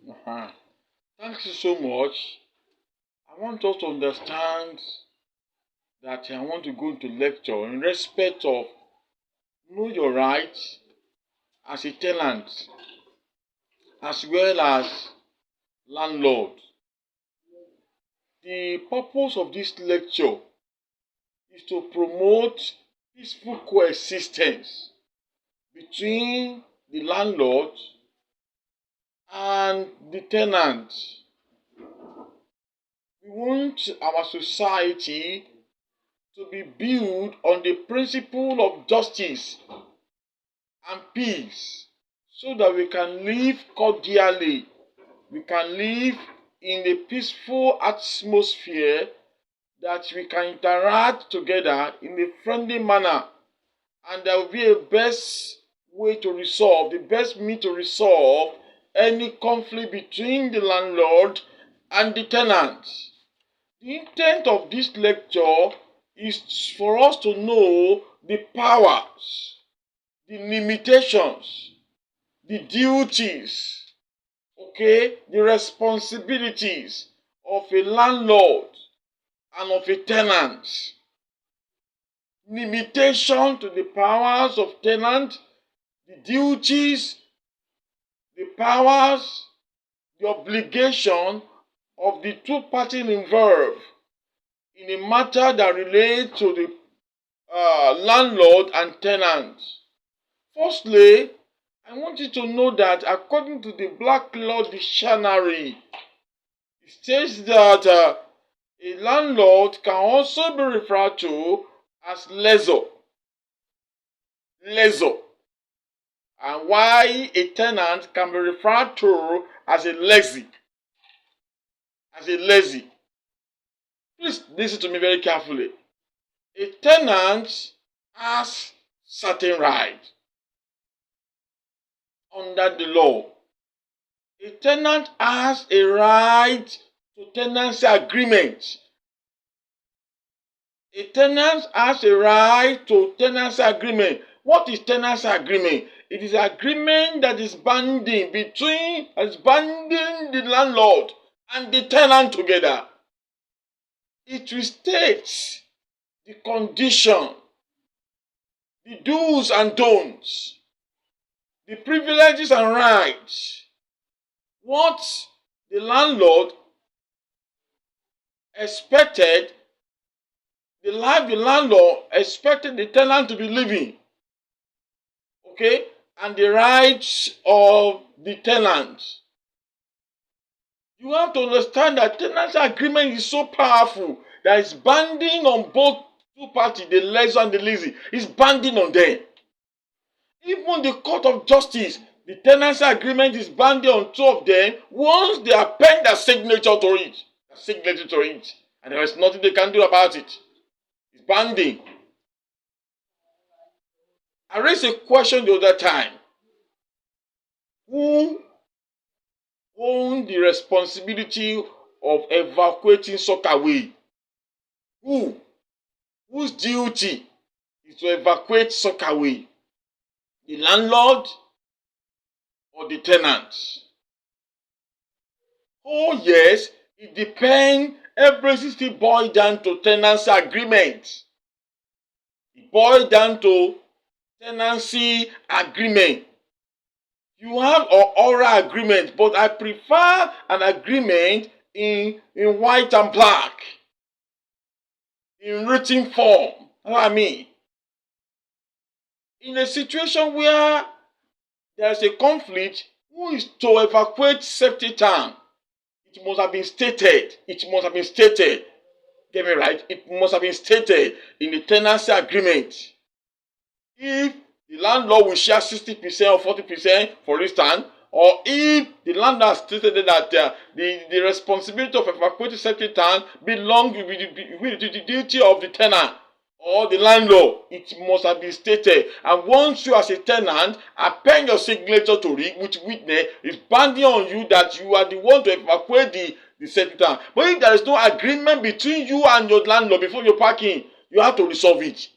Uh-huh. Thank you so much. I want us to understand that I want to go into lecture in respect of know your rights as a tenant as well as landlord. The purpose of this lecture is to promote peaceful coexistence between the landlord and the tenant. We want our society to be built on the principle of justice and peace so that we can live cordially. We can live in a peaceful atmosphere that we can interact together in a friendly manner, and there will be a best way to resolve, the best means to resolve any conflict between the landlord and the tenant. The intent of this lecture is for us to know the powers, the limitations, the duties, okay, the responsibilities of a landlord and of a tenant. Limitation to the powers of tenant, the duties, the powers, the obligation of the two parties involved in a matter that relates to the landlord and tenant. Firstly, I want you to know that according to the Black Law Dictionary, it states that a landlord can also be referred to as lessor. Lessor. And why a tenant can be referred to as a lessee. As a lessee. Please listen to me very carefully. A tenant has certain rights under the law. A tenant has a right to tenancy agreement. A tenant has a right to tenancy agreement. What is tenancy agreement? It is agreement that is binding the landlord and the tenant together. It will state the condition, the do's and don'ts, the privileges and rights, what the landlord expected, the life the landlord expected the tenant to be living, okay, and the rights of the tenant. You have to understand that tenancy agreement is so powerful that it's binding on both two parties, the lessor and the lessee. It's binding on them. Even the court of justice, the tenancy agreement is binding on two of them once they append their signature to it. And there is nothing they can do about it. It's binding. I raised a question the other time. Who owns the responsibility of evacuating Sockaway? Who? Whose duty is to evacuate Sockaway? The landlord or the tenant? Oh yes, it depends. Everything still boils down to tenancy agreement. It boils down to tenancy agreement. You have an oral agreement, but I prefer an agreement in white and black, in written form. You know what I mean? In a situation where there is a conflict, who is to evacuate safety town? It must have been stated. It must have been stated. Get me right? It must have been stated in the tenancy agreement. If the landlord will share 60% or 40%, for instance, or if the landlord stated that the responsibility of evacuating safety town belongs with the duty of the tenant or the landlord, it must have been stated. And once you as a tenant append your signature to it, which witness is binding on you that you are the one to evacuate the safety town. But if there is no agreement between you and your landlord before you park in, you have to resolve it.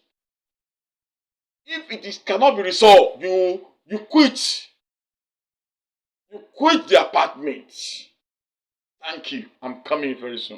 If it cannot be resolved, you quit. You quit the apartment. Thank you. I'm coming very soon.